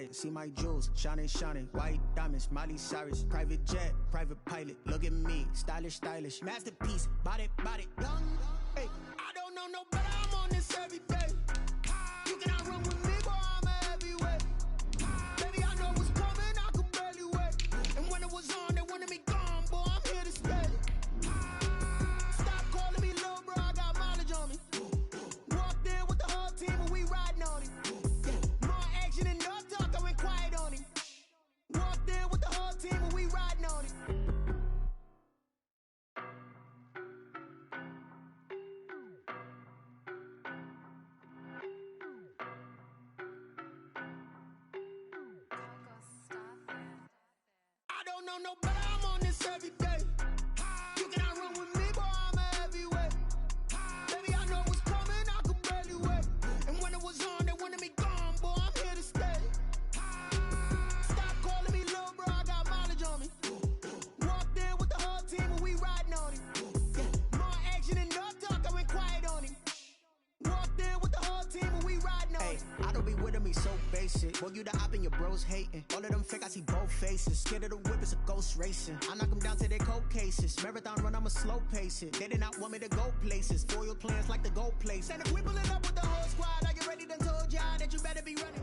it. See my jewels, shining, shining. White diamonds, Miley Cyrus. Private jet, private pilot. Look at me, stylish, stylish. Masterpiece, body, body. Young, hey. I don't know no better, I'm on this every day. You cannot run with me, boy, I'm a heavyweight. Baby, I know what's coming, I could barely wait. And when it was on, they wanted me gone, boy, I'm here to stay. Stop calling me little bro, I got mileage on me. Walked in with the whole team and we riding on it. More action and no talk, I went quiet on it. Walked in with the whole team and we riding on it. I don't know no better, I'm on this every day. You cannot run with me, boy, I'm a heavyweight. Baby, I know what's coming, I could barely wait. And when it was on, they wanted me gone, boy, I'm here to stay. Stop calling me little bro, I got mileage on me. Walked in with the whole team and we riding on it. More action and no talk, I went quiet on it. Walked in with the whole team and we riding on it. I don't be with me so basic. Boy, you the op and your bros hating. All of them fake, I see both faces. Scared of the whip, it's a ghost racing. I knock them down to their cold cases. Marathon run, I'ma slow pace it. They did not want me to go places. Foil plans like the go place. And if we pulling up with the whole squad, are you ready? Done told y'all that you better be running.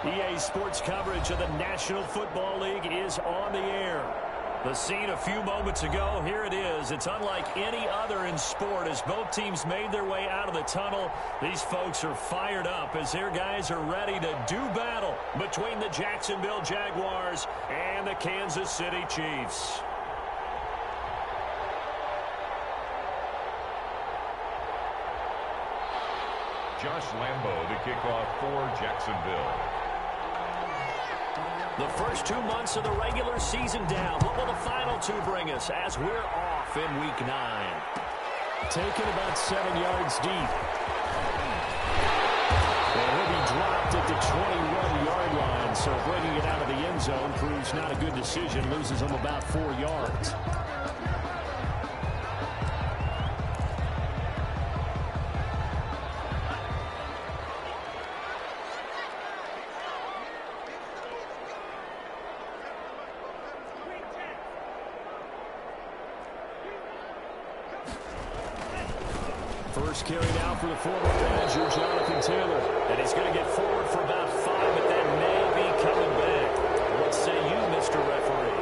EA Sports coverage of the National Football League is on the air. The scene a few moments ago, here it is. It's unlike any other in sport as both teams made their way out of the tunnel. These folks are fired up as their guys are ready to do battle between the Jacksonville Jaguars and the Kansas City Chiefs. Josh Lambo, the kickoff for Jacksonville. The first 2 months of the regular season down. What will the final two bring us as we're off in Week 9? Taken about 7 yards deep. And he'll be dropped at the 21-yard line. So bringing it out of the end zone proves not a good decision. Loses him about 4 yards. First carry now for the former Badger, Jonathan Taylor. And he's going to get forward for about 5, but that may be coming back. What say you, Mr. Referee?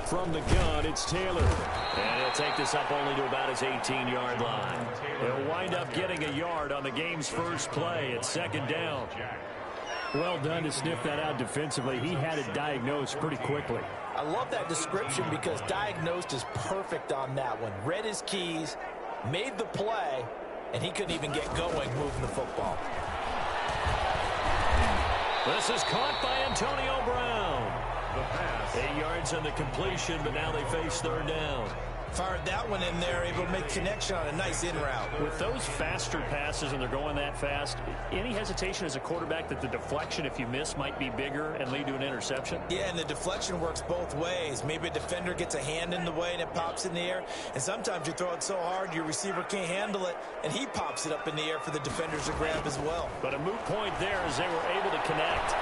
From the gun, it's Taylor. And he'll take this up only to about his 18-yard line. He'll wind up getting a yard on the game's first play. It's second down. Well done to sniff that out defensively. He had it diagnosed pretty quickly. I love that description because diagnosed is perfect on that one. Read his keys, made the play, and he couldn't even get going moving the football. This is caught by Antonio Brown. The pass. 8 yards on the completion, but now they face third down. Fired that one in there, able to make connection on a nice in route. With those faster passes and they're going that fast, any hesitation as a quarterback that the deflection, if you miss, might be bigger and lead to an interception? Yeah, and the deflection works both ways. Maybe a defender gets a hand in the way and it pops in the air. And sometimes you throw it so hard your receiver can't handle it, and he pops it up in the air for the defenders to grab as well. But a moot point there as they were able to connect.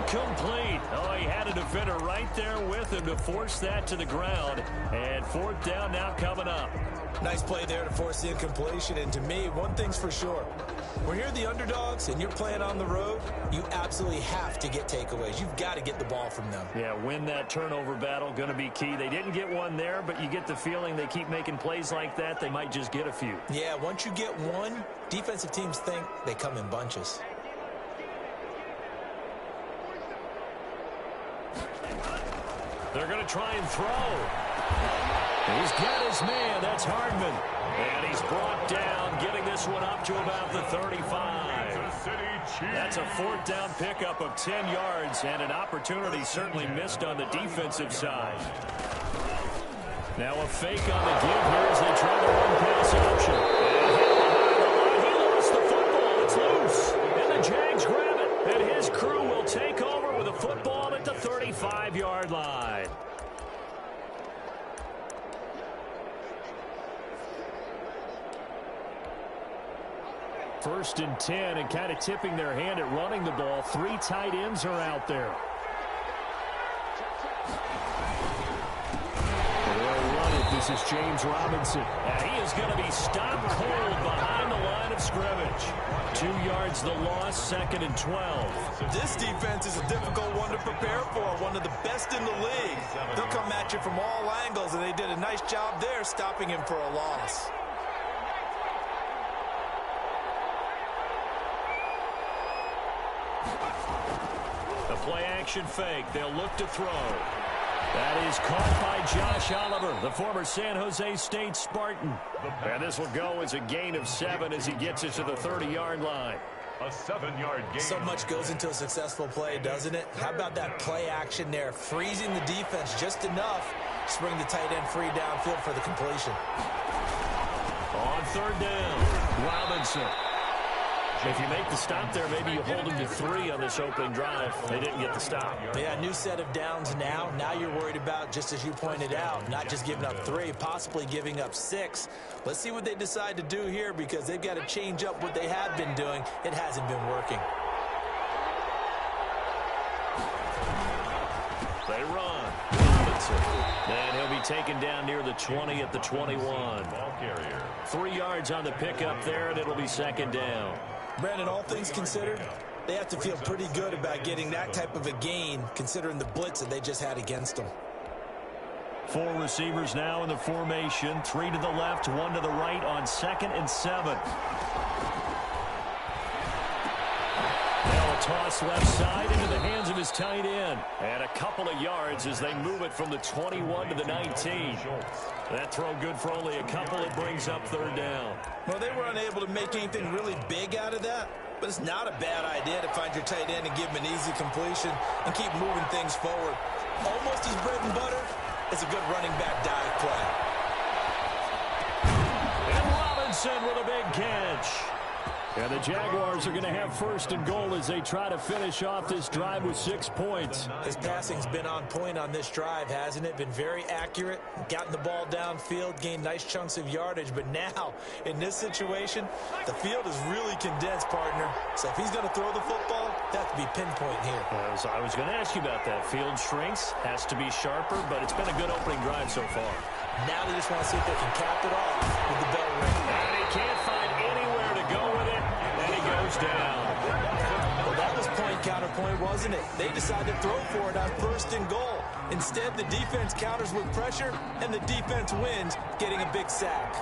Incomplete. Oh, he had a defender right there with him to force that to the ground. And fourth down now coming up. Nice play there to force the incompletion. And to me, one thing's for sure. When you're the underdogs and you're playing on the road, you absolutely have to get takeaways. You've got to get the ball from them. Yeah, win that turnover battle, going to be key. They didn't get one there, but you get the feeling they keep making plays like that, they might just get a few. Yeah, once you get one, defensive teams think they come in bunches. They're going to try and throw. He's got his man. That's Hardman. And he's brought down, getting this one up to about the 35. That's a fourth down pickup of 10 yards, and an opportunity certainly missed on the defensive side. Now a fake on the give here as they try the run-pass option. And he lost the football. It's loose. And the Jags grab it. And his crew will take over with a football at the 35-yard line. First and 10, and kind of tipping their hand at running the ball. 3 tight ends are out there. This is James Robinson. And he is going to be stopped cold behind the line of scrimmage. 2 yards the loss, 2nd and 12. This defense is a difficult one to prepare for, one of the best in the league. They'll come at you from all angles, and they did a nice job there stopping him for a loss. The play-action fake. They'll look to throw. That is caught by Josh Oliver, the former San Jose State Spartan. And this will go as a gain of 7 as he gets it to the 30-yard line. A 7-yard gain. So much goes into a successful play, doesn't it? How about that play action there, freezing the defense just enough to bring the tight end free downfield for the completion. On 3rd down, Robinson. If you make the stop there, maybe you hold them to 3 on this opening drive. They didn't get the stop. Yeah, new set of downs now. Now you're worried about, just as you pointed out, not just giving up 3, possibly giving up 6. Let's see what they decide to do here, because they've got to change up what they have been doing. It hasn't been working. They run. Robinson. And he'll be taken down near the 20 at the 21. 3 yards on the pickup there, and it'll be 2nd down. Brandon, all things considered, they have to feel pretty good about getting that type of a gain, considering the blitz that they just had against them. 4 receivers now in the formation. 3 to the left, 1 to the right on 2nd and 7. Now a toss left side into the hands of his tight end. And a couple of yards as they move it from the 21 to the 19. That throw good for only a couple. It brings up 3rd down. Well, they were unable to make anything really big out of that, but it's not a bad idea to find your tight end and give him an easy completion and keep moving things forward. Almost his bread and butter is a good running back dive play. And Robinson with a big catch. And the Jaguars are going to have 1st and goal as they try to finish off this drive with 6 points. His passing's been on point on this drive, hasn't it? Been very accurate, gotten the ball downfield, gained nice chunks of yardage. But now, in this situation, the field is really condensed, partner. So if he's going to throw the football, that to be pinpoint here. I was going to ask you about that. Field shrinks, has to be sharper, but it's been a good opening drive so far. Now they just want to see if they can cap it off with the bell ring. And he can't find anywhere to go with it. Goes down. Well, that was point counterpoint, wasn't it? They decided to throw for it on 1st and goal. Instead, the defense counters with pressure, and the defense wins, getting a big sack.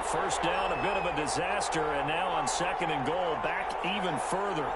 1st down, a bit of a disaster, and now on 2nd and goal, back even further.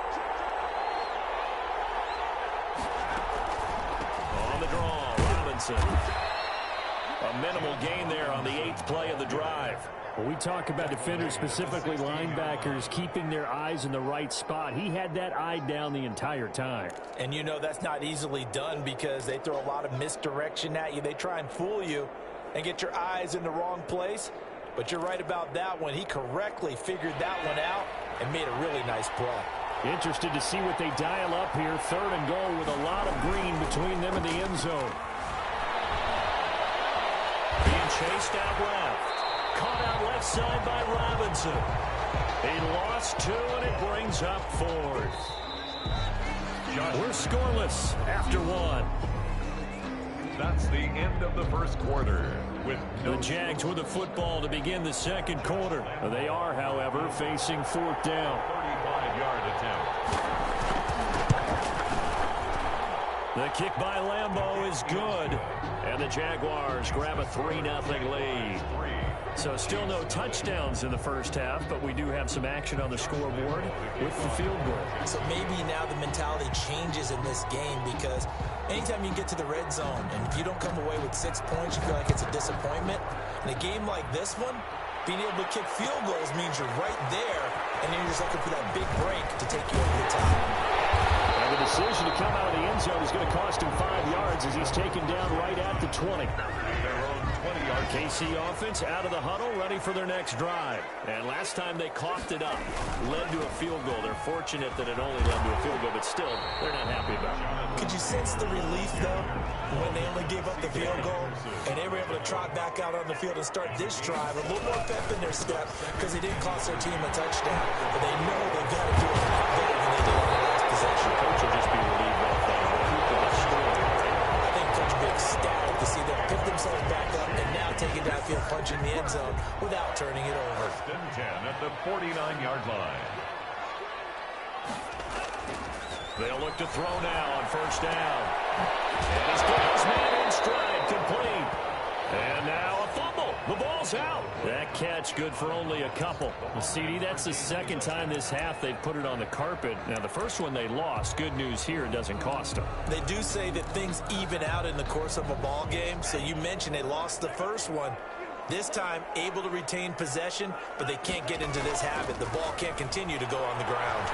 On the draw, Robinson. A minimal gain there on the 8th play of the drive. When we talk about defenders, specifically linebackers, keeping their eyes in the right spot, he had that eye down the entire time. And you know that's not easily done because they throw a lot of misdirection at you. They try and fool you and get your eyes in the wrong place. But you're right about that one. He correctly figured that one out and made a really nice play. Interested to see what they dial up here. 3rd and goal with a lot of green between them and the end zone. Being chased out left. Caught out left side by Robinson. He lost 2, and it brings up 4th. We're scoreless after 1. That's the end of the 1st quarter. With the Jags with the football to begin the 2nd quarter. They are, however, facing 4th down. 35-yard attempt. The kick by Lambeau is good. And the Jaguars grab a 3-0 lead. So still no touchdowns in the 1st half, but we do have some action on the scoreboard with the field goal. So maybe now the mentality changes in this game because anytime you get to the red zone and if you don't come away with 6 points, you feel like it's a disappointment. In a game like this one, Being able to kick field goals means you're right there, and then you're just looking for that big break to take you over the top. And the decision to come out of the end zone is going to cost him 5 yards as he's taken down right at the 20. Their own 20-yard KC offense out of the huddle, ready for their next drive. And last time they coughed it up, led to a field goal. They're fortunate that it only led to a field goal, but still, they're not happy about it. Could you sense the relief, though, when they only gave up the field goal and they were able to trot back out on the field and start this drive a little more pep in their step because they didn't cost their team a touchdown, but they know they've got to do it a lot better than they did on the last possession. Coach will just be relieved about that. I think Coach will be ecstatic to see them pick themselves back up and now take it downfield, punching the end zone without turning it over. 10 at the 49-yard line. They'll look to throw now on first down. And he's got his man in stride, complete. And now a fumble. The ball's out. That catch good for only a couple. Well, CD, that's the second time this half they've put it on the carpet. Now, the first one they lost. Good news here, it doesn't cost them. They do say that things even out in the course of a ball game. So you mentioned they lost the first one. This time, able to retain possession, but they can't get into this habit. The ball can't continue to go on the ground.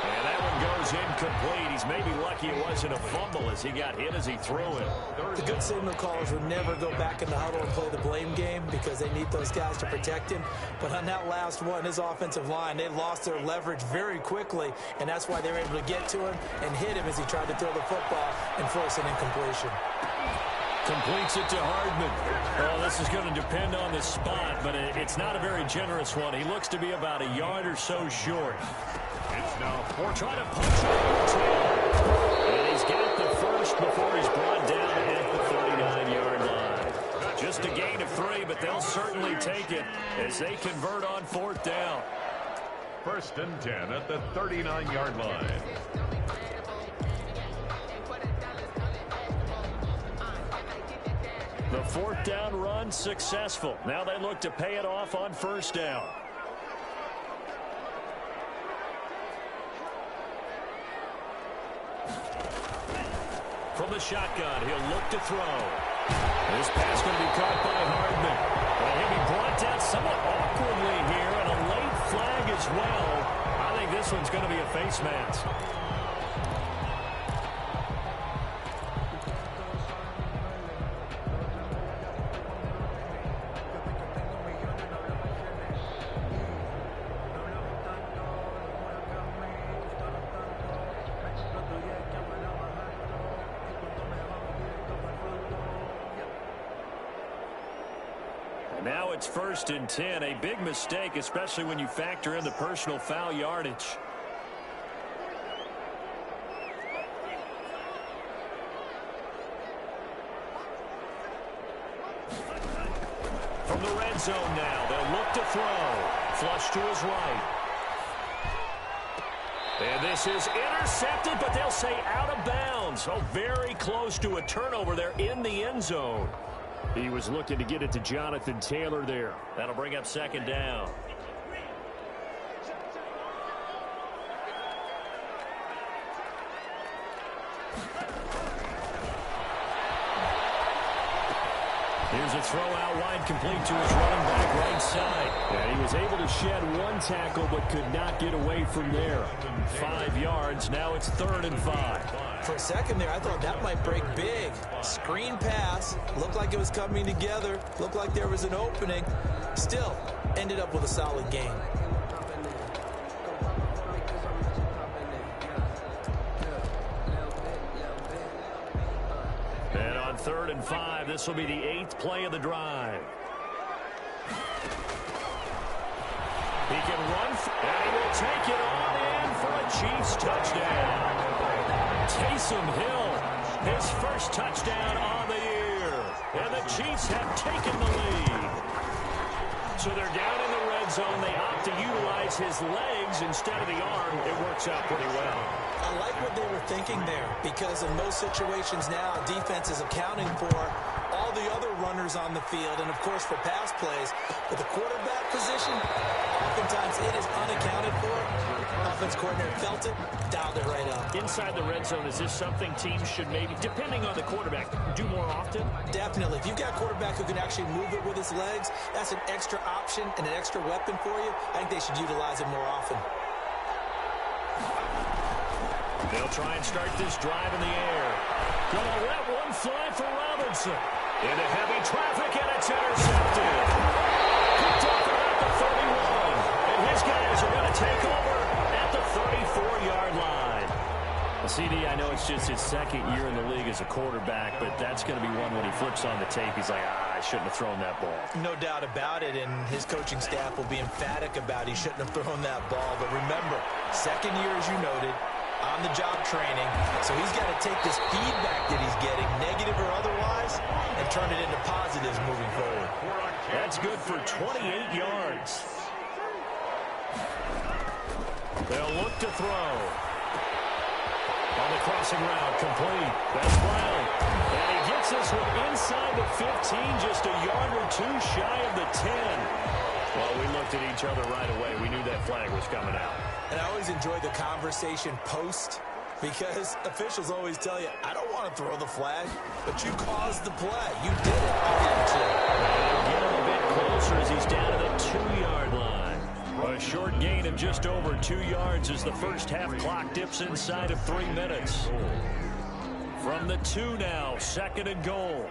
And that one goes incomplete. He's maybe lucky it wasn't a fumble as he got hit as he threw it. The good signal callers would never go back in the huddle and play the blame game because they need those guys to protect him. But on that last one, his offensive line, they lost their leverage very quickly, and that's why they were able to get to him and hit him as he tried to throw the football and force an incompletion. Completes it to Hardman. Oh, this is going to depend on the spot, but it's not a very generous one. He looks to be about a yard or so short. It's now Trying to punch it over 10. And he's got the first before he's brought down at the 39-yard line. Just a gain of 3, but they'll certainly take it as they convert on fourth down. 1st and 10 at the 39-yard line. The fourth down run successful. Now they look to pay it off on first down. From the shotgun, he'll look to throw. This pass going to be caught by Hardman. And he'll be brought down somewhat awkwardly here, and a late flag as well. I think this one's going to be a face mask. Now it's 1st and 10, a big mistake, especially when you factor in the personal foul yardage. From the red zone now, they'll look to throw. Flush to his right. And this is intercepted, but they'll say out of bounds. Oh, very close to a turnover there in the end zone. He was looking to get it to Jonathan Taylor there. That'll bring up 2nd down. Here's a throw out wide, complete to his running back right side. And he was able to shed one tackle but could not get away from there. 5 yards. Now it's 3rd and 5. For a second there, I thought that might break big. Screen pass. Looked like it was coming together. Looked like there was an opening. Still, ended up with a solid game. And on 3rd and 5, this will be the 8th play of the drive. He can run, and he will take it on in for a Chiefs touchdown. Taysom Hill, his first touchdown on the year. And the Chiefs have taken the lead. So they're down in the red zone. They opt to utilize his legs instead of the arm. It works out pretty well. I like what they were thinking there because in most situations now, defense is accounting for all all the other runners on the field, and, of course, for pass plays. But the quarterback position, oftentimes it is unaccounted for. Offense coordinator felt it, dialed it right up. Inside the red zone, is this something teams should maybe, depending on the quarterback, do more often? Definitely. If you've got a quarterback who can actually move it with his legs, that's an extra option and an extra weapon for you. I think they should utilize it more often. They'll try and start this drive in the air. Gonna let one fly for Robinson. Into heavy traffic, and it's intercepted. Picked up at the 31. And his guys are going to take over at the 34-yard line. Well, CD, I know it's just his second year in the league as a quarterback, but that's going to be one when he flips on the tape. He's like, I shouldn't have thrown that ball. No doubt about it, and his coaching staff will be emphatic about he shouldn't have thrown that ball. But remember, second year, as you noted, on-the-job training, so he's got to take this feedback that he's getting, negative or otherwise, and turn it into positives moving forward. That's good for 28 yards. They'll look to throw. On the crossing route, complete. That's Brown. And he gets this one inside the 15, just a yard or two shy of the 10. Well, we looked at each other right away. We knew that flag was coming out. And I always enjoy the conversation post, because officials always tell you, I don't want to throw the flag, but you caused the play. You did it. I had to. And get him a bit closer as he's down to the 2-yard line. A short gain of just over 2 yards as the first half clock dips inside of 3 minutes. From the 2 now, 2nd and goal.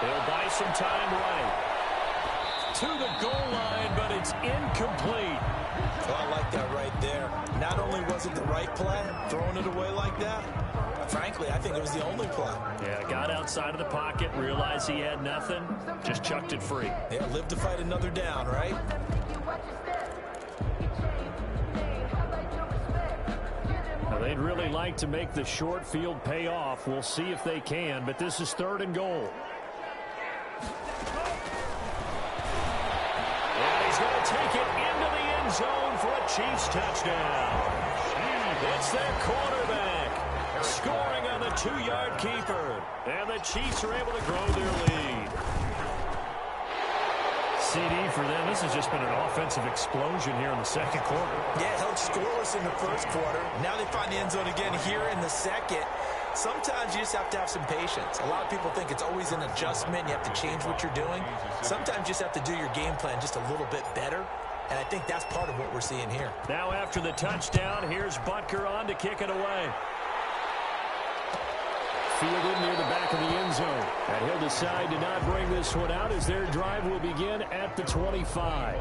They'll buy some time right. To the goal line, but it's incomplete. Well, I like that right there. Not only was it the right play, throwing it away like that, frankly, I think it was the only play. Yeah, got outside of the pocket, realized he had nothing, just chucked it free. Yeah, live to fight another down, right? Now, they'd really like to make the short field pay off. We'll see if they can, but this is 3rd and goal. And he's going to take it into the end zone for a Chiefs touchdown. It's their quarterback scoring on the 2-yard keeper. And the Chiefs are able to grow their lead. CD for them, this has just been an offensive explosion here in the 2nd quarter. Yeah, held scoreless in the 1st quarter. Now they find the end zone again here in the 2nd. Sometimes you just have to have some patience. A lot of people think it's always an adjustment. You have to change what you're doing. Sometimes you just have to do your game plan just a little bit better. And I think that's part of what we're seeing here. Now after the touchdown, here's Butker on to kick it away. Fielded near the back of the end zone. And he'll decide to not bring this one out as their drive will begin at the 25.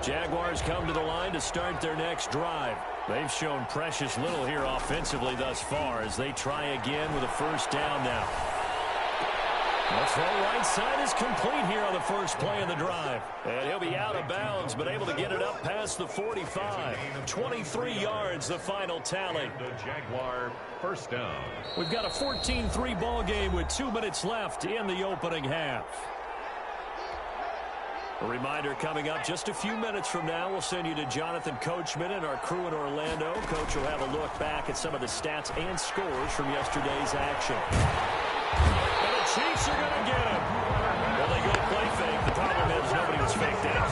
Jaguars come to the line to start their next drive. They've shown precious little here offensively thus far as they try again with a 1st down now. The throw right side is complete here on the first play of the drive. And he'll be out of bounds, but able to get it up past the 45. 23 yards, the final tally. The Jaguar 1st down. We've got a 14-3 ball game with 2 minutes left in the opening half. A reminder coming up just a few minutes from now, we'll send you to Jonathan Coachman and our crew in Orlando. Coach will have a look back at some of the stats and scores from yesterday's action. And the Chiefs are going to get him. Well, they go play fake. The problem is nobody was faked out.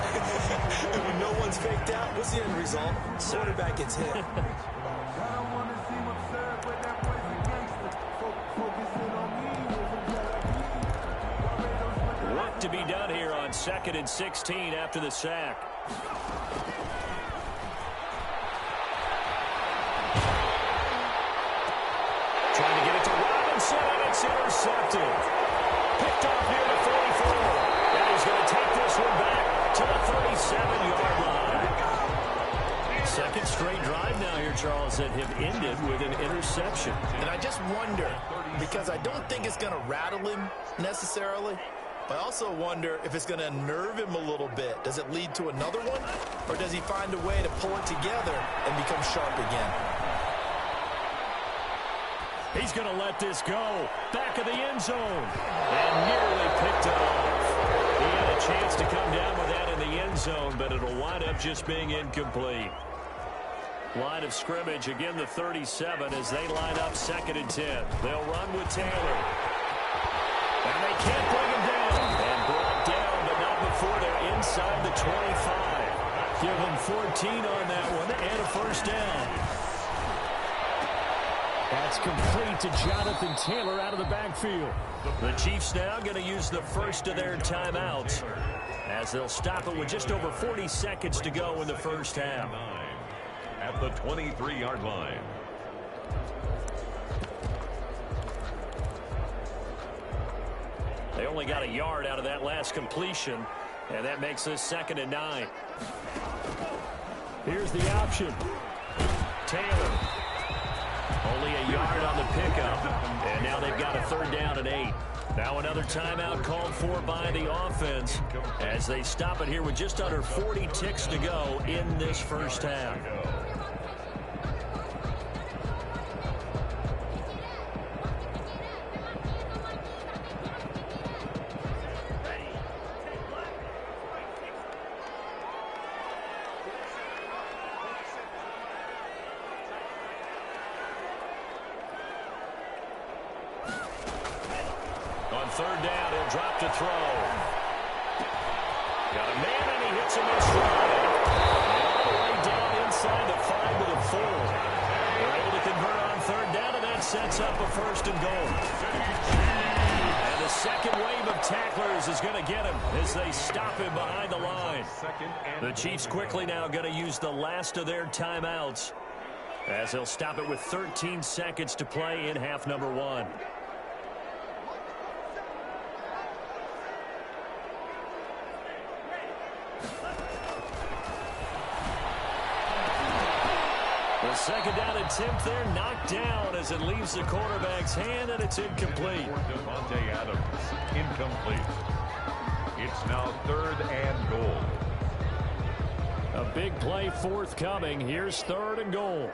And when no one's faked out, what's the end result? Quarterback gets hit. Work to be done here on 2nd and 16 after the sack. Trying to get it to Robinson, and it's intercepted. Picked off near the 44. And he's going to take this one back to the 37-yard line. 2nd straight drive now here, Charles, that have ended with an interception. And I just wonder, because I don't think it's going to rattle him necessarily, but I also wonder if it's going to unnerve him a little bit. Does it lead to another one? Or does he find a way to pull it together and become sharp again? He's going to let this go. Back of the end zone. And nearly picked it off. He had a chance to come down with that in the end zone, but it'll wind up just being incomplete. Line of scrimmage, again the 37 as they line up 2nd and 10. They'll run with Taylor. And they can't bring him down. And brought down, but not before they're inside the 25. Give him 14 on that one and a first down. That's complete to Jonathan Taylor out of the backfield. The Chiefs now going to use the first of their timeouts as they'll stop it with just over 40 seconds to go in the first half. At the 23-yard line. They only got a yard out of that last completion, and that makes this 2nd and 9. Here's the option. Taylor. Only a yard on the pickup, and now they've got a 3rd down and 8. Now another timeout called for by the offense as they stop it here with just under 40 ticks to go in this first half. On 3rd down, he'll drop to throw. Got a man, and he hits him in stride. All the way down inside the 5 with a 4. They're able to convert on 3rd down, and that sets up a 1st and goal. And the second wave of tacklers is going to get him as they stop him behind the line. The Chiefs quickly now going to use the last of their timeouts as they'll stop it with 13 seconds to play in half number 1. The 2nd down attempt there knocked down as it leaves the quarterback's hand, and it's incomplete. Devontae Adams, incomplete. It's now 3rd and goal. A big play forthcoming. Here's 3rd and goal.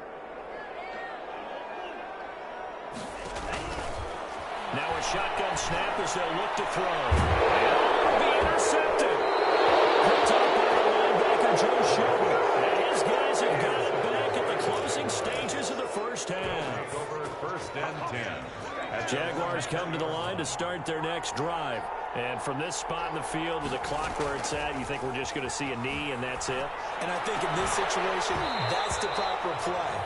Now a shotgun snap as they'll look to throw. And it'll be intercepted. Picked up by the linebacker, Joe Shelby. And his guys have got it back at the closing stages of the first half. Over 1st and 10. Jaguars come to the line to start their next drive. And from this spot in the field with the clock where it's at, you think we're just going to see a knee and that's it? And I think in this situation, that's the proper play.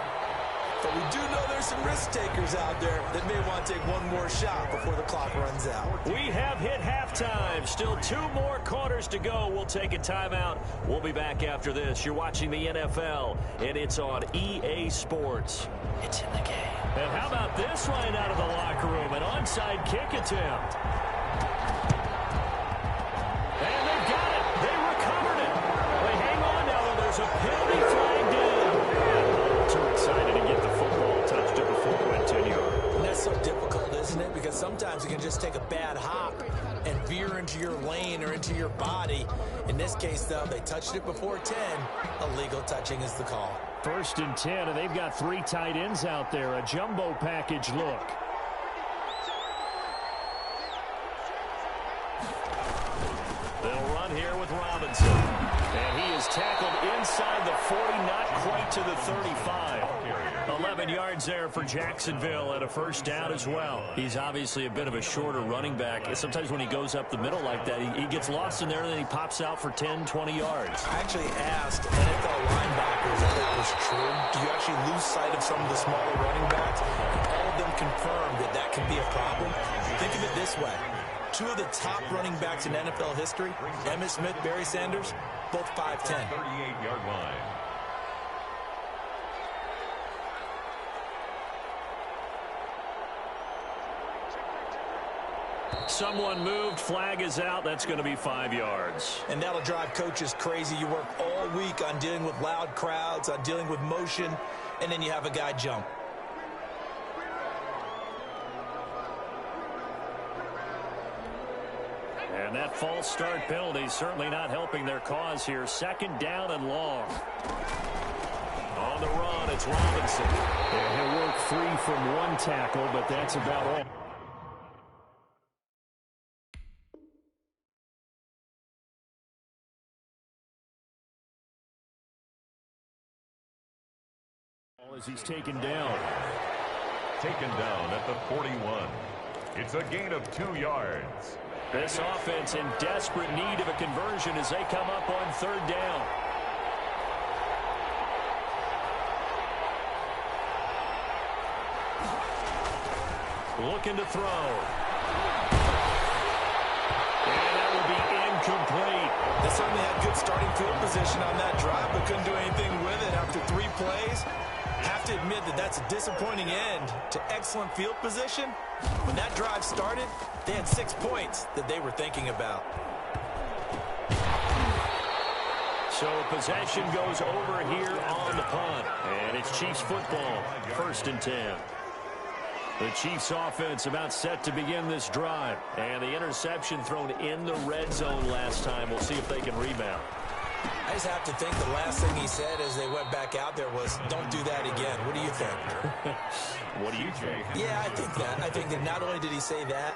But we do know there's some risk takers out there that may want to take one more shot before the clock runs out. We have hit halftime. Still 2 more quarters to go. We'll take a timeout. We'll be back after this. You're watching the NFL, and it's on EA Sports. It's in the game. And how about this right out of the locker room? An onside kick attempt. And they've got it. They recovered it. They hang on now, though. There's a penalty flagged in. Too excited to get the football. Touched it before it went 10 yards. And that's so difficult, isn't it? Because sometimes you can just take a bad hop and veer into your lane or into your body. In this case, though, they touched it before 10. Illegal touching is the call. 1st and 10, and they've got 3 tight ends out there. A jumbo package look. They'll run here with Robinson. And he is tackled inside the 40, not quite to the 35. 11 yards there for Jacksonville and a 1st down as well. He's obviously a bit of a shorter running back. Sometimes when he goes up the middle like that, he gets lost in there and then he pops out for 10, 20 yards. I actually asked NFL linebackers if that was true. Do you actually lose sight of some of the smaller running backs? And all of them confirmed that that can be a problem. Think of it this way. 2 of the top running backs in NFL history, Emmitt Smith, Barry Sanders, both 5'10". 38-yard line. Someone moved, flag is out, that's going to be 5 yards. And that'll drive coaches crazy. You work all week on dealing with loud crowds, on dealing with motion, and then you have a guy jump. And that false start penalty certainly not helping their cause here. 2nd down and long. On the run, down, it's Robinson. Yeah, he'll work free from one tackle, but that's about all. As he's taken down. Taken down at the 41. It's a gain of 2 yards. This offense in desperate need of a conversion as they come up on 3rd down. Looking to throw. And that will be incomplete. They certainly had good starting field position on that drive, but couldn't do anything with it after 3 plays. Have to admit that that's a disappointing end to excellent field position. When that drive started, they had 6 points that they were thinking about. So possession goes over here on the punt. And it's Chiefs football, 1st and 10. The Chiefs offense about set to begin this drive. And the interception thrown in the red zone last time. We'll see if they can rebound. I just have to think the last thing he said as they went back out there was, don't do that again. What do you think? What do you think? Yeah, I think that. I think that not only did he say that,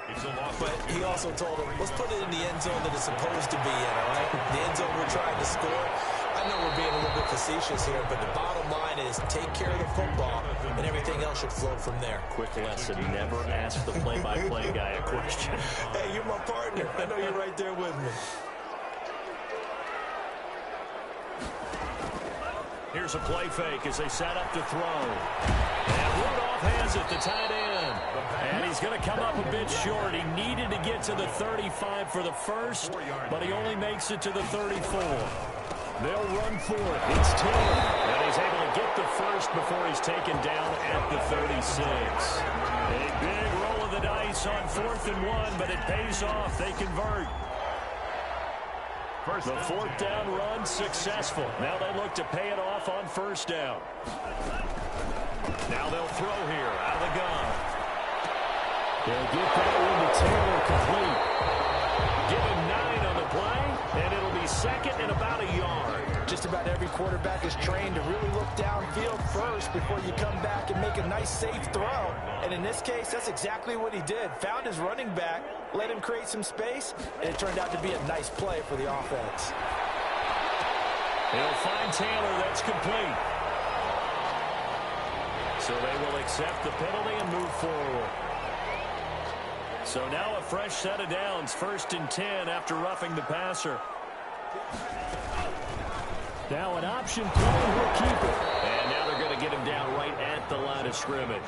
but he also told him, let's put it in the end zone that it's supposed to be in, all right? The end zone we're trying to score. I know we're being a little bit facetious here, but the bottom line is take care of the football, and everything else should flow from there. Quick lesson, never ask the play-by-play guy a question. Hey, you're my partner. I know you're right there with me. Here's a play fake as they set up to throw. And Rudolph has it, the tight end. And he's going to come up a bit short. He needed to get to the 35 for the first, but he only makes it to the 34. They'll run for it. It's 10. And he's able to get the first before he's taken down at the 36. A big roll of the dice on 4th and 1, but it pays off. They convert. The 4th down run successful. Now they look to pay it off on 1st down. Now they'll throw here out of the gun. They'll get that one to Taylor complete. Give him 9 on the play, and it'll be 2nd and about a yard. Just about every quarterback is trained to really look downfield first before you come back and make a nice, safe throw. And in this case, that's exactly what he did. Found his running back, let him create some space, and it turned out to be a nice play for the offense. He'll find Taylor. That's complete. So they will accept the penalty and move forward. So now a fresh set of downs, 1st and 10 after roughing the passer. Now an option play, he'll keep it. And now they're going to get him down right at the line of scrimmage.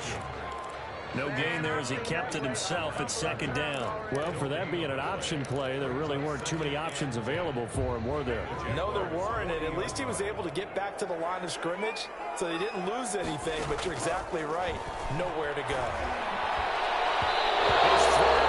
No gain there as he kept it himself at 2nd down. Well, for that being an option play, there really weren't too many options available for him, were there? No, there weren't, and at least he was able to get back to the line of scrimmage, so he didn't lose anything, but you're exactly right. Nowhere to go. His throw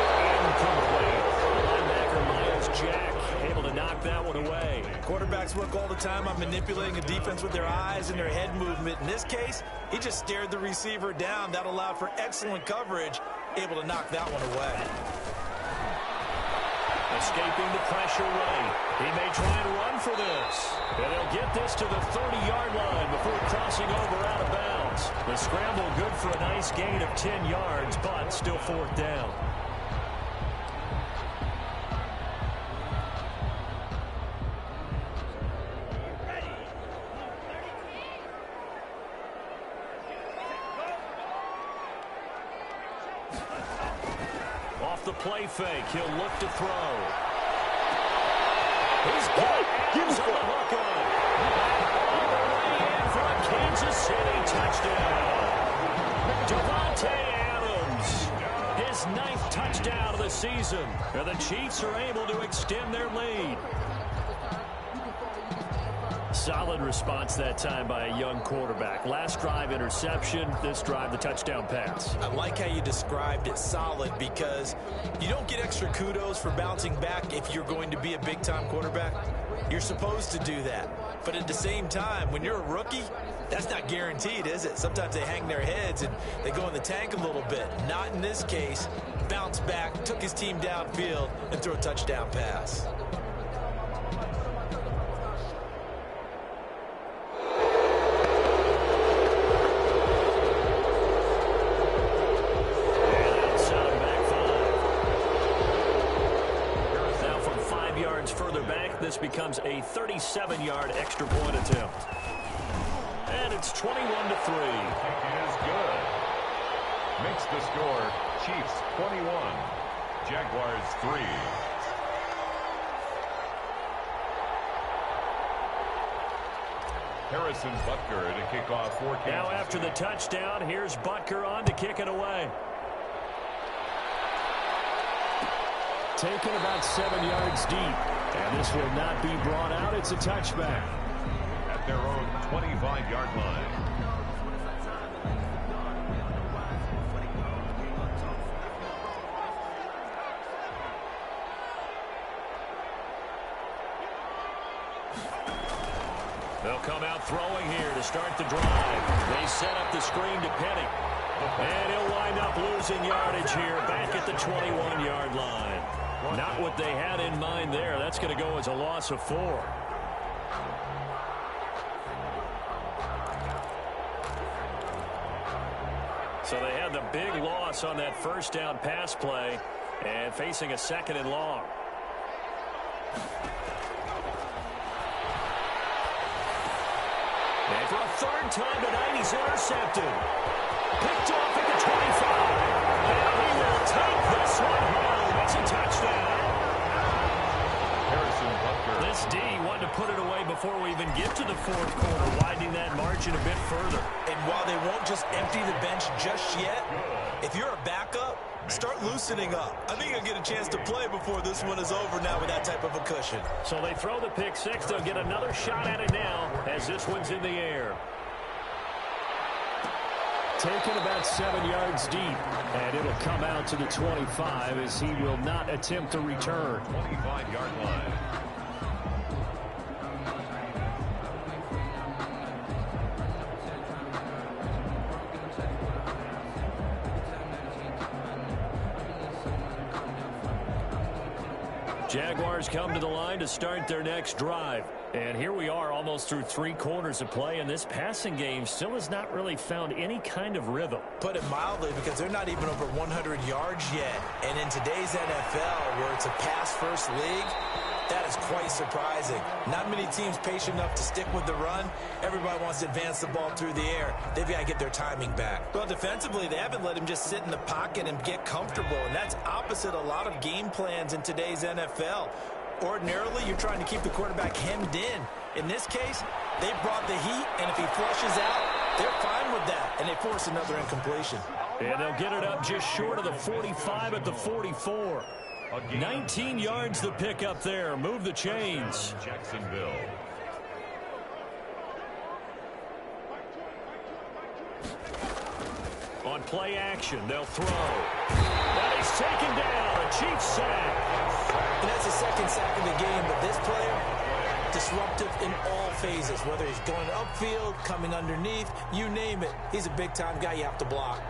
incomplete. Linebacker Miles Jack able to knock that one away. Quarterbacks work all the time on manipulating a defense with their eyes and their head movement. In this case, he just stared the receiver down. That allowed for excellent coverage, able to knock that one away. Escaping the pressure right. He may try and run for this. And he'll get this to the 30-yard line before crossing over out of bounds. The scramble good for a nice gain of 10 yards, but still 4th down. Off the play fake, he'll look to throw. He's got Adams on the hook on. All the way in for a Kansas City touchdown. Devontae Adams, his 9th touchdown of the season. And the Chiefs are able to extend their lead. Solid response that time by a young quarterback. Last drive, interception. This drive, the touchdown pass. I like how you described it, solid, because you don't get extra kudos for bouncing back if you're going to be a big-time quarterback. You're supposed to do that. But at the same time, when you're a rookie, that's not guaranteed, is it? Sometimes they hang their heads and they go in the tank a little bit. Not in this case. Bounced back, took his team downfield, and threw a touchdown pass. this becomes a 37-yard extra point attempt. And it's 21-3. Kick is good. Makes the score Chiefs 21, Jaguars 3. Harrison Butker to kick off for Kansas. Now after the touchdown, here's Butker on to kick it away. Taken about 7 yards deep. And this will not be brought out. It's a touchback. At their own 25-yard line. They'll come out throwing here to start the drive. They set up the screen to Penny. And he'll wind up losing yardage here back at the 21-yard line. Not what they had in mind there. That's going to go as a loss of 4. So they had the big loss on that first down pass play and facing a 2nd and long. And for a 3rd time tonight, he's intercepted. Picked off at the 25. And he will take this one home. It's a touchdown. Harrison Butker. This D wanted to put it away before we even get to the 4th quarter, widening that margin a bit further. And while they won't just empty the bench just yet, if you're a backup, start loosening up. I think you'll get a chance to play before this one is over now with that type of a cushion. So they throw the pick 6. They'll get another shot at it now as this one's in the air. Taken about 7 yards deep. And it'll come out to the 25 as he will not attempt to return. 25-yard line. Jaguars come to the line to start their next drive. And here we are almost through 3 quarters of play, and this passing game still has not really found any kind of rhythm. Put it mildly, because they're not even over 100 yards yet. And in today's NFL, where it's a pass-first league, that is quite surprising. Not many teams patient enough to stick with the run. Everybody wants to advance the ball through the air. They've got to get their timing back. Well, defensively, they haven't let him just sit in the pocket and get comfortable, and that's opposite a lot of game plans in today's NFL. Ordinarily, you're trying to keep the quarterback hemmed in. In this case, they brought the heat, and if he flushes out, they're fine with that, and they force another incompletion. And they'll get it up just short of the 45 at the 44. 19 yards the pick up there. Move the chains. Jacksonville. On play action, they'll throw. And he's taken down. A Chiefs sack. And that's the 2nd sack of the game, but this player, disruptive in all phases, whether he's going upfield, coming underneath, you name it. He's a big-time guy you have to block.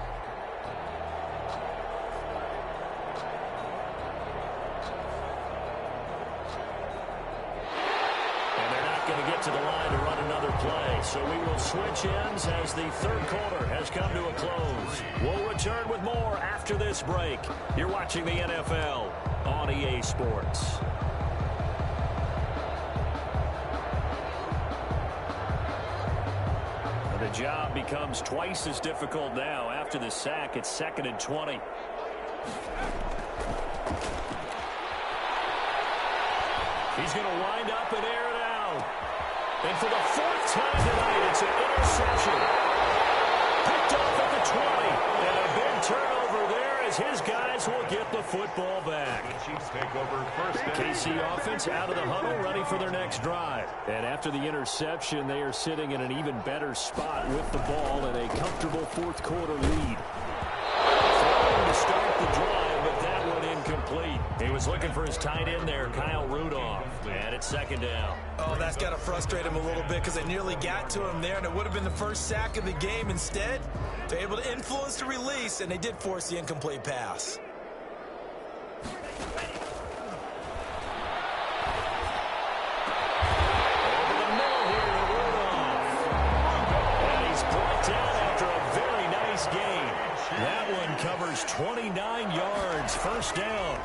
Going to get to the line to run another play. So we will switch ends as the 3rd quarter has come to a close. We'll return with more after this break. You're watching the NFL on EA Sports. The job becomes twice as difficult now after the sack. It's 2nd and 20. He's going to wind up and air it out. And for the 4th time tonight, it's an interception. Picked off at the 20. And a big turnover there as his guys will get the football back. Chiefs take over first. KC offense out of the huddle, ready for their next drive. And after the interception, they are sitting in an even better spot with the ball and a comfortable 4th quarter lead. Throwing to start the drive, but that one incomplete. He was looking for his tight end there, Kyle Rudolph. And it's 2nd down. Oh, that's got to frustrate him a little bit because they nearly got to him there, and it would have been the first sack of the game. Instead, they're able to influence the release, and they did force the incomplete pass. Over the middle here to Rudolph. And he's brought down after a very nice gain. That one covers 29 yards, 1st down.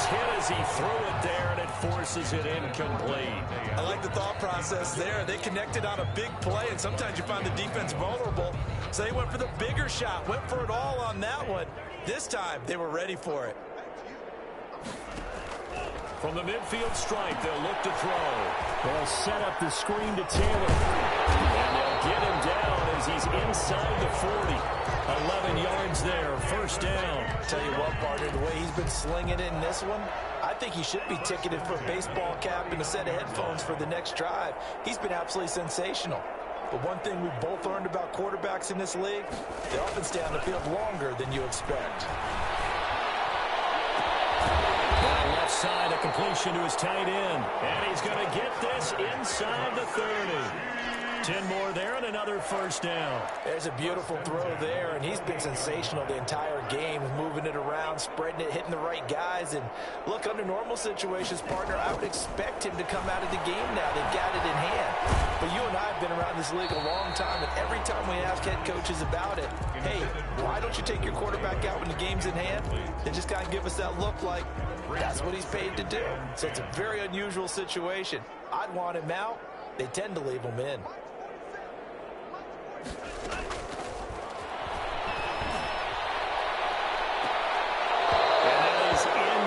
was hit as he threw it there, and it forces it incomplete. I like the thought process there. They connected on a big play, and sometimes you find the defense vulnerable. So they went for the bigger shot, went for it all on that one. This time, they were ready for it. From the midfield stripe, they'll look to throw. They'll set up the screen to Taylor. And they'll get him down as he's inside the 40. 11 yards there, first down. Tell you what, partner, the way he's been slinging it in this one, I think he should be ticketed for a baseball cap and a set of headphones for the next drive. He's been absolutely sensational. But one thing we've both learned about quarterbacks in this league, they often stay on the field longer than you expect. Left side, a completion to his tight end. And he's going to get this inside the 30. 10 more there and another first down. There's a beautiful throw there, and he's been sensational the entire game, moving it around, spreading it, hitting the right guys. And look, under normal situations, partner, I would expect him to come out of the game now. They've got it in hand. But you and I have been around this league a long time, and every time we ask head coaches about it, hey, why don't you take your quarterback out when the game's in hand? They just kind of give us that look like that's what he's paid to do. So it's a very unusual situation. I'd want him out. They tend to leave him in.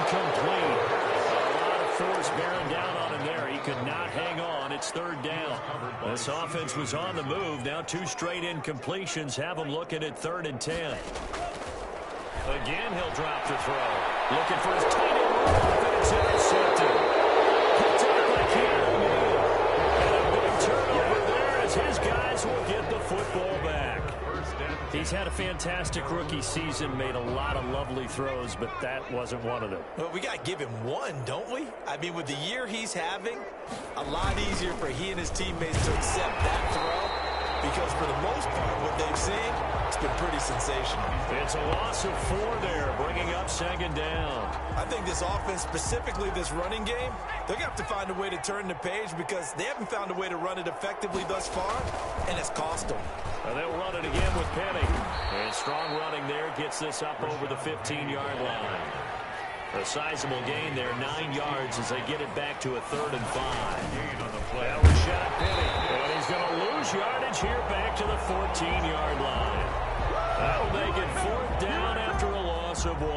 Incomplete. A lot of force bearing down on him there. He could not hang on. It's third down. This offense was on the move. Now two straight incompletions have him looking at 3rd and 10. Again, he'll drop the throw. Looking for his tight end. It's intercepted. Picked up by Keanu Neal. And a big turnover there as his guys will get the football back. He's had a fantastic rookie season, made a lot of lovely throws, but that wasn't one of them. Well, we got to give him one, don't we? I mean, with the year he's having, a lot easier for he and his teammates to accept that throw, because for the most part, what they've seen, it's been pretty sensational. It's a loss of 4 there, bringing up 2nd down. I think this offense, specifically this running game, they're going to have to find a way to turn the page because they haven't found a way to run it effectively thus far, and it's cost them. They'll run it again with Penny. And strong running there gets this up over the 15-yard line. A sizable gain there, 9 yards as they get it back to a 3rd and 5. Gain on the play. That was shot Penny. And he's going to lose yardage here back to the 14-yard line. That'll make it 4th down after a loss of 1.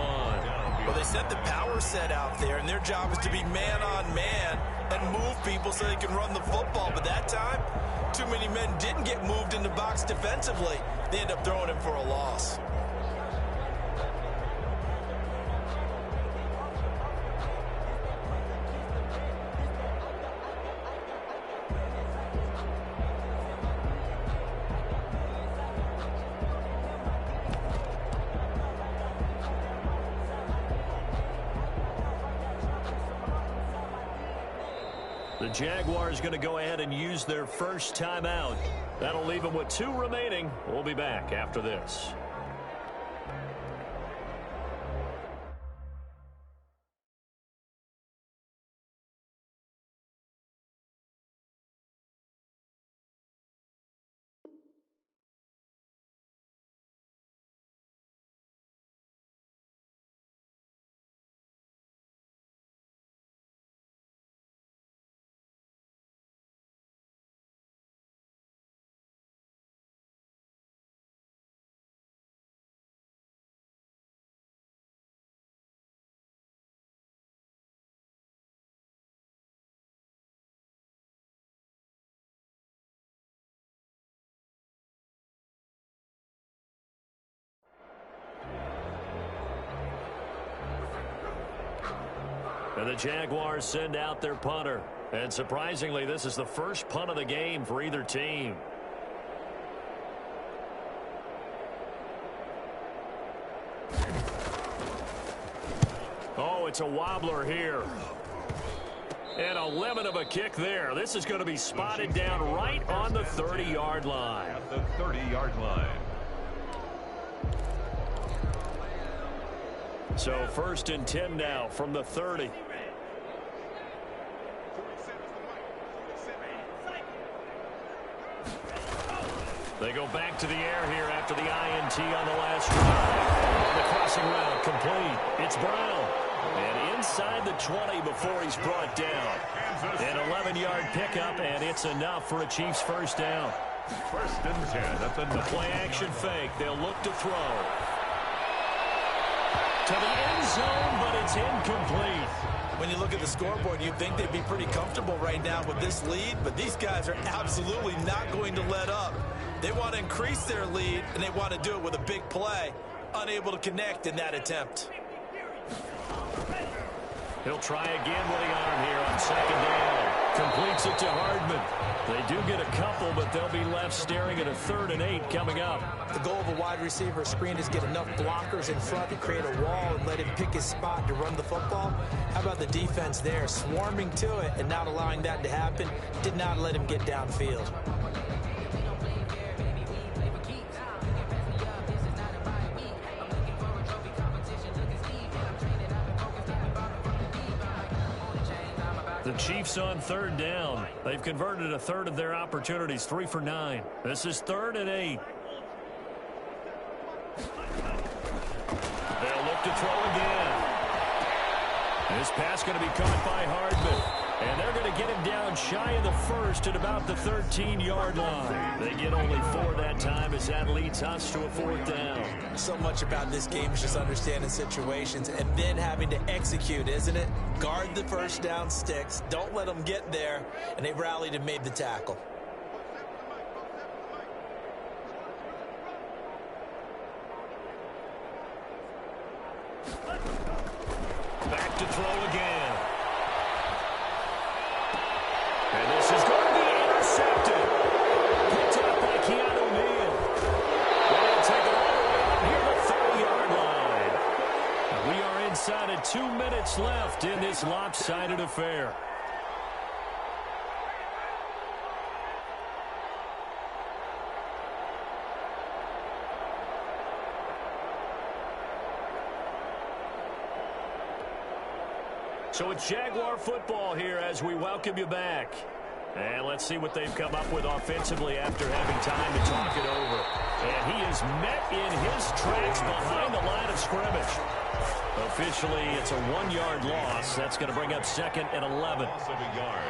Well, they set the power set out there, and their job is to be man-on-man and move people so they can run the football. But that time, too many men didn't get moved in the box defensively. They end up throwing him for a loss. The Jaguars going to go ahead and use their first timeout. That'll leave them with 2 remaining. We'll be back after this. And the Jaguars send out their punter. And surprisingly, this is the first punt of the game for either team. Oh, it's a wobbler here. And a lemon of a kick there. This is going to be spotted down right on the 30-yard line. At the 30-yard line. So 1st and 10 now from the 30. They go back to the air here after the INT on the last drive. The crossing route complete. It's Brown. And inside the 20 before he's brought down. An 11-yard pickup, and it's enough for a Chiefs first down. First and 10 at the play-action fake. They'll look to throw. To the end zone, but it's incomplete. When you look at the scoreboard, you'd think they'd be pretty comfortable right now with this lead, but these guys are absolutely not going to let up. They want to increase their lead, and they want to do it with a big play. Unable to connect in that attempt. He'll try again with the arm here on second down. Completes it to Hardman. They do get a couple, but they'll be left staring at a 3rd and 8 coming up. The goal of a wide receiver screen is get enough blockers in front to create a wall and let him pick his spot to run the football. How about the defense there? Swarming to it and not allowing that to happen. Did not let him get downfield. The Chiefs on 3rd down. They've converted a 1/3 of their opportunities, 3 for 9. This is 3rd and 8. They'll look to throw again. This pass going to be caught by Hardman. And they're going to get him down shy of the 1st at about the 13-yard line. They get only 4 that time as that leads us to a 4th down. So much about this game is just understanding situations and then having to execute, isn't it? Guard the first down sticks. Don't let them get there. And they rallied and made the tackle. Back to throw again. And this is going to be intercepted. Picked up by Keanu Neal. They'll take it all the way out here to the 30-yard line. We are inside of 2 minutes left in this lopsided affair. So it's Jaguar football here as we welcome you back. And let's see what they've come up with offensively after having time to talk it over. And he is met in his tracks behind the line of scrimmage. Officially, it's a 1-yard loss. That's going to bring up 2nd and 11. Loss of a yard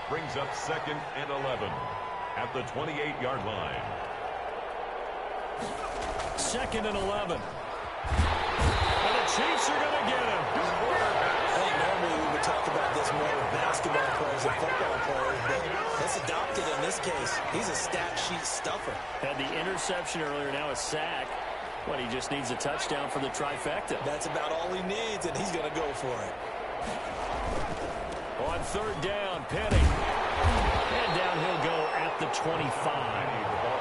brings up 2nd and 11 at the 28-yard line. 2nd and 11. And the Chiefs are going to get him. Normally we would talk about this more with basketball players and football players, but it's adopted in this case. He's a stat sheet stuffer. Had the interception earlier, now a sack. Well, he just needs a touchdown for the trifecta. That's about all he needs, and he's going to go for it. On 3rd down, Penny. And down he'll go at the 25.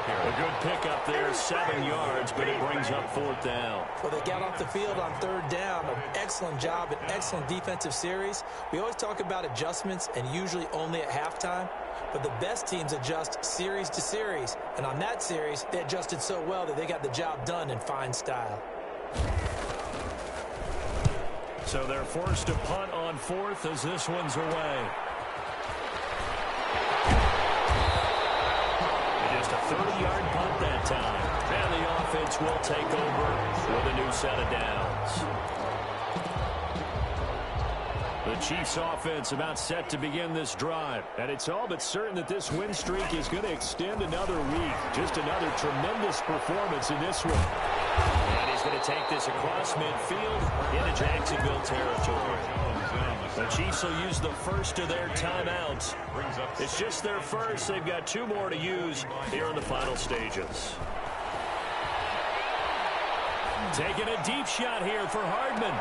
A good pickup there, 7 yards, but it brings up 4th down. Well, they got off the field on 3rd down. An excellent job, an excellent defensive series. We always talk about adjustments and usually only at halftime. But the best teams adjust series to series. And on that series, they adjusted so well that they got the job done in fine style. So they're forced to punt on 4th as this one's away. Just a 30-yard punt that time. And the offense will take over with a new set of downs. The Chiefs offense about set to begin this drive. And it's all but certain that this win streak is going to extend another week. Just another tremendous performance in this one. And he's going to take this across midfield into Jacksonville territory. The Chiefs will use the first of their timeouts. It's just their first. They've got 2 more to use here in the final stages. Taking a deep shot here for Hardman.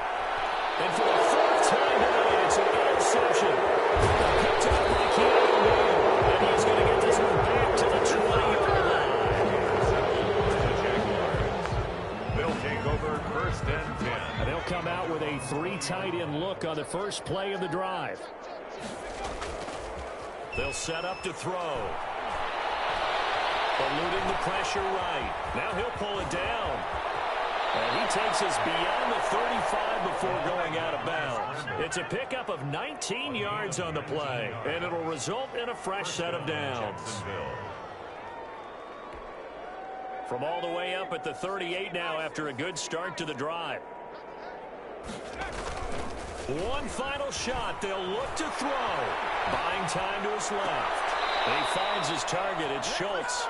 And for the 4th time today, it's an interception. Picked up by Keanu Neal. And he's going to get this one back to the 20-yard line. They'll take over 1st and 10. And they'll come out with a 3 tight end look on the first play of the drive. They'll set up to throw. Eluding the pressure right. Now he'll pull it down. And he takes us beyond the 35 before going out of bounds. It's a pickup of 19 yards on the play, and it'll result in a fresh set of downs. From all the way up at the 38 now after a good start to the drive. One final shot. They'll look to throw. Buying time to his left. And he finds his target. It's Schultz.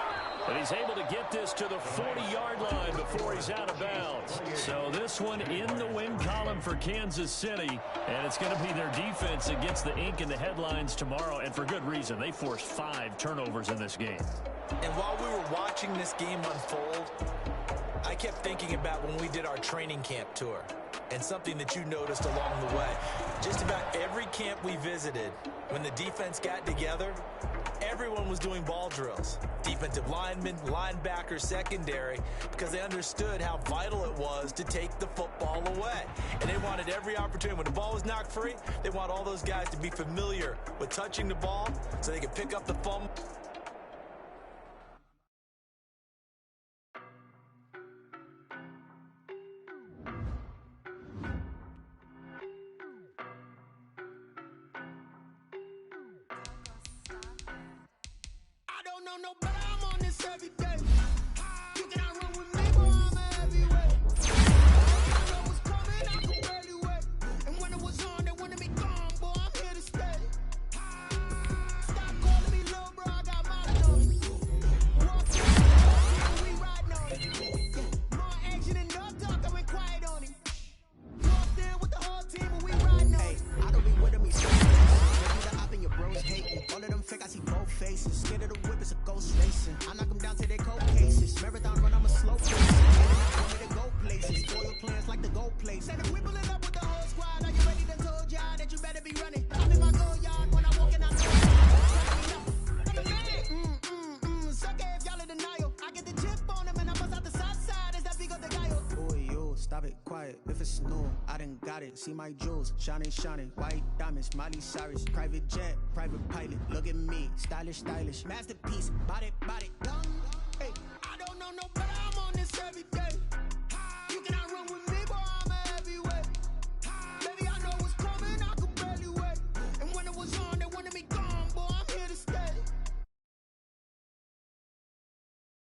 And he's able to get this to the 40-yard line before he's out of bounds. So this one in the win column for Kansas City. And it's going to be their defense that gets the ink in the headlines tomorrow. And for good reason. They forced 5 turnovers in this game. And while we were watching this game unfold, I kept thinking about when we did our training camp tour. And something that you noticed along the way. Just about every camp we visited, when the defense got together, everyone was doing ball drills. Defensive linemen, linebackers, secondary, because they understood how vital it was to take the football away. And they wanted every opportunity. When the ball was knocked free, they want all those guys to be familiar with touching the ball so they could pick up the fumble. No, but I'm on this every day. You cannot run with me, boy, I'm a heavyweight. I know what's coming, I can barely wait. And when it was on, they wanted me gone, boy, I'm here to stay. Stop calling me little bro, I got mine on me. Walk in, we riding on it. More action than no talk, I went quiet on him. Walked in with the whole team, and we riding on it. I don't be with me, so the op and your bros hate me. All of them fake, I see both faces. Scared of the whip, it's a ghost racing. I knock them down to their cold cases. Marathon run, I'm a slow pace. I want me to go places. Spoil plans like the go place. Said if we pulling up with the whole squad, are you ready? Done told y'all that you better be running. I'm in my go yard when I walk in, I know I'm the man. Suck it if y'all in denial. I get the chip on him and I bust out the south side. Is that big of the guy? Oh, yo, stop it, quiet. If it's snow, I done got it. See my jewels, shining, shining. White diamonds, Miley Cyrus. Private jet, private pilot. Look at me, stylish, stylish. Masterpiece, body, done. Hey, I don't know, but I'm on this every day.